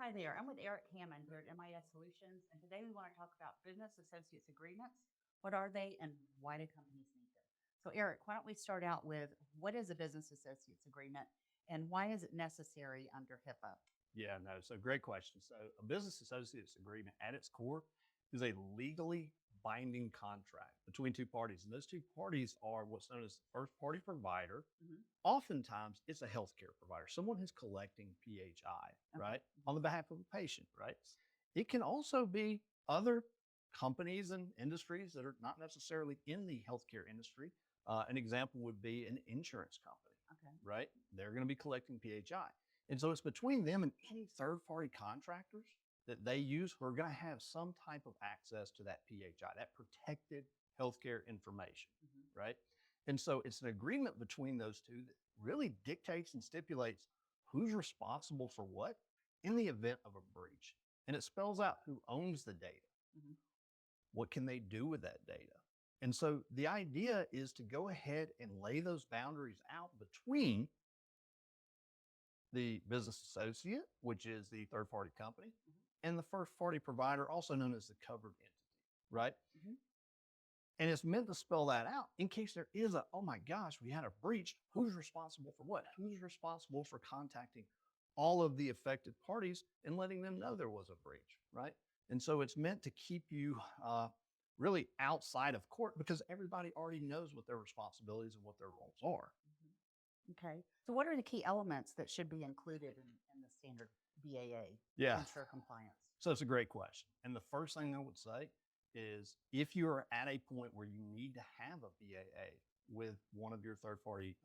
Hi there, I'm with Eric Hammond here at MIS Solutions, and today we want to talk about business associates agreements. What are they and why do companies need them? So, Eric, why don't we start out with what is a business associates agreement and why is it necessary under HIPAA? Yeah, no, so great question. So, a business associates agreement at its core is a legally binding contract between two parties. And those two parties are what's known as the first party provider. Mhm. Oftentimes, it's a healthcare provider, someone who's collecting PHI, Okay. right, on the behalf of a patient, right? It can also be other companies and industries that are not necessarily in the healthcare industry. An example would be an insurance company, Okay. right? They're going to be collecting PHI. And so it's between them and any third party contractors that they use who are going to have some type of access to that PHI, that protected healthcare information, Mhm. right? And so it's an agreement between those two that really dictates and stipulates who's responsible for what in the event of a breach. And it spells out who owns the data. Mhm. What can they do with that data? And so the idea is to go ahead and lay those boundaries out between the business associate, which is the third party company, and the first party provider, also known as the covered entity, right? Mhm. And it's meant to spell that out in case there is a, oh my gosh, we had a breach. Who's responsible for what? Who's responsible for contacting all of the affected parties and letting them know there was a breach, right? And so it's meant to keep you really outside of court because everybody already knows what their responsibilities and what their roles are. Mhm. Okay. So, what are the key elements that should be included in the standard BAA to Yeah. ensure compliance? So it's a great question. And the first thing I would say is if you are at a point where you need to have a BAA with one of your third party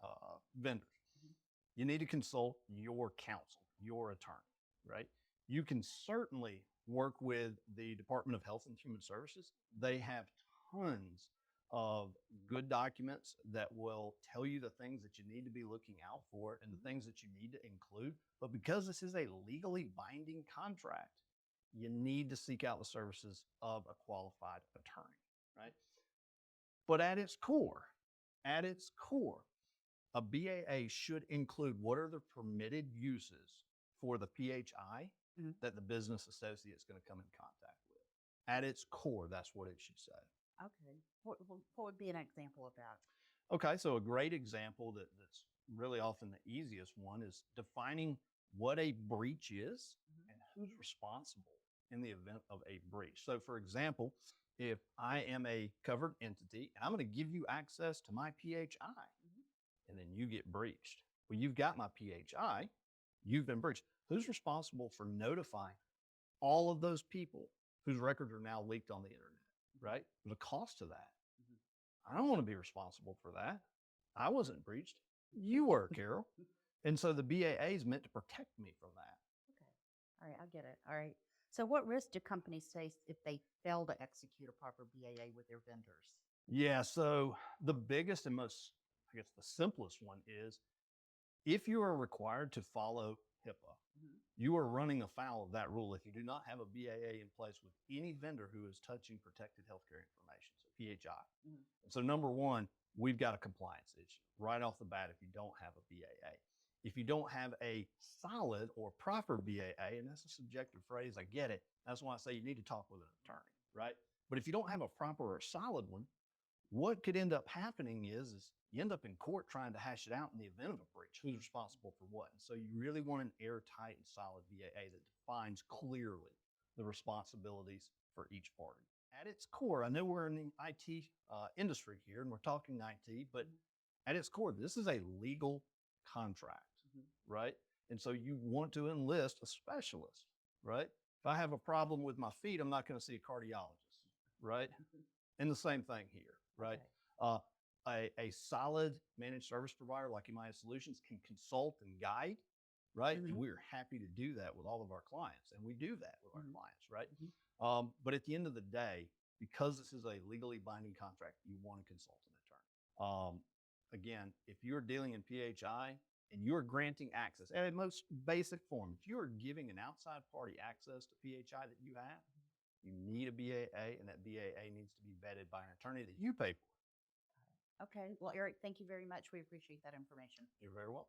vendors, Mhm. you need to consult your counsel, your attorney, right? You can certainly work with the Department of Health and Human Services. They have tons of good documents that will tell you the things that you need to be looking out for and the things that you need to include. But because this is a legally binding contract, you need to seek out the services of a qualified attorney, right? But at its core, a BAA should include what are the permitted uses for the PHI Mhm. that the business associate is going to come in contact with. At its core, that's what it should say. Okay. What would be an example of that? Okay, so a great example that's really often the easiest one is defining what a breach is Mhm. and who's responsible in the event of a breach. So, for example, if I am a covered entity and I'm going to give you access to my PHI Mhm. and then you get breached, well, you've got my PHI, you've been breached. Who's responsible for notifying all of those people whose records are now leaked on the internet, right? There's a cost to that. Mhm. I don't want to be responsible for that. I wasn't breached. You were, Carol. And so the BAA is meant to protect me from that. Okay. All right, I get it. All right. So, what risk do companies face if they fail to execute a proper BAA with their vendors? Yeah. So the biggest and most, I guess, the simplest one is if you are required to follow HIPAA, Mhm. you are running afoul of that rule if you do not have a BAA in place with any vendor who is touching protected healthcare information, so PHI. Mhm. So, number one, we've got a compliance issue right off the bat if you don't have a BAA. If you don't have a solid or proper BAA, and that's a subjective phrase, I get it. That's why I say you need to talk with an attorney, right? But if you don't have a proper or solid one, what could end up happening is you end up in court trying to hash it out in the event of a breach. Who's responsible for what? And so you really want an airtight and solid BAA that defines clearly the responsibilities for each party. At its core, I know we're in the IT industry here and we're talking IT, but Mhm. at its core, this is a legal contract, Mhm. right? And so you want to enlist a specialist, right? If I have a problem with my feet, I'm not going to see a cardiologist, right? Mhm. And the same thing here, right? Okay. Uh, a solid managed service provider like MIS Solutions can consult and guide, right? And Mhm. we're happy to do that with all of our clients, and we do that with our Mhm. clients, right? Mhm. But at the end of the day, because this is a legally binding contract, you want to consult an attorney. Again, if you're dealing in PHI and you're granting access at its most basic form, if you're giving an outside party access to PHI that you have, you need a BAA, and that BAA needs to be vetted by an attorney that you pay for. Okay. Well, Eric, thank you very much. We appreciate that information. You're very welcome.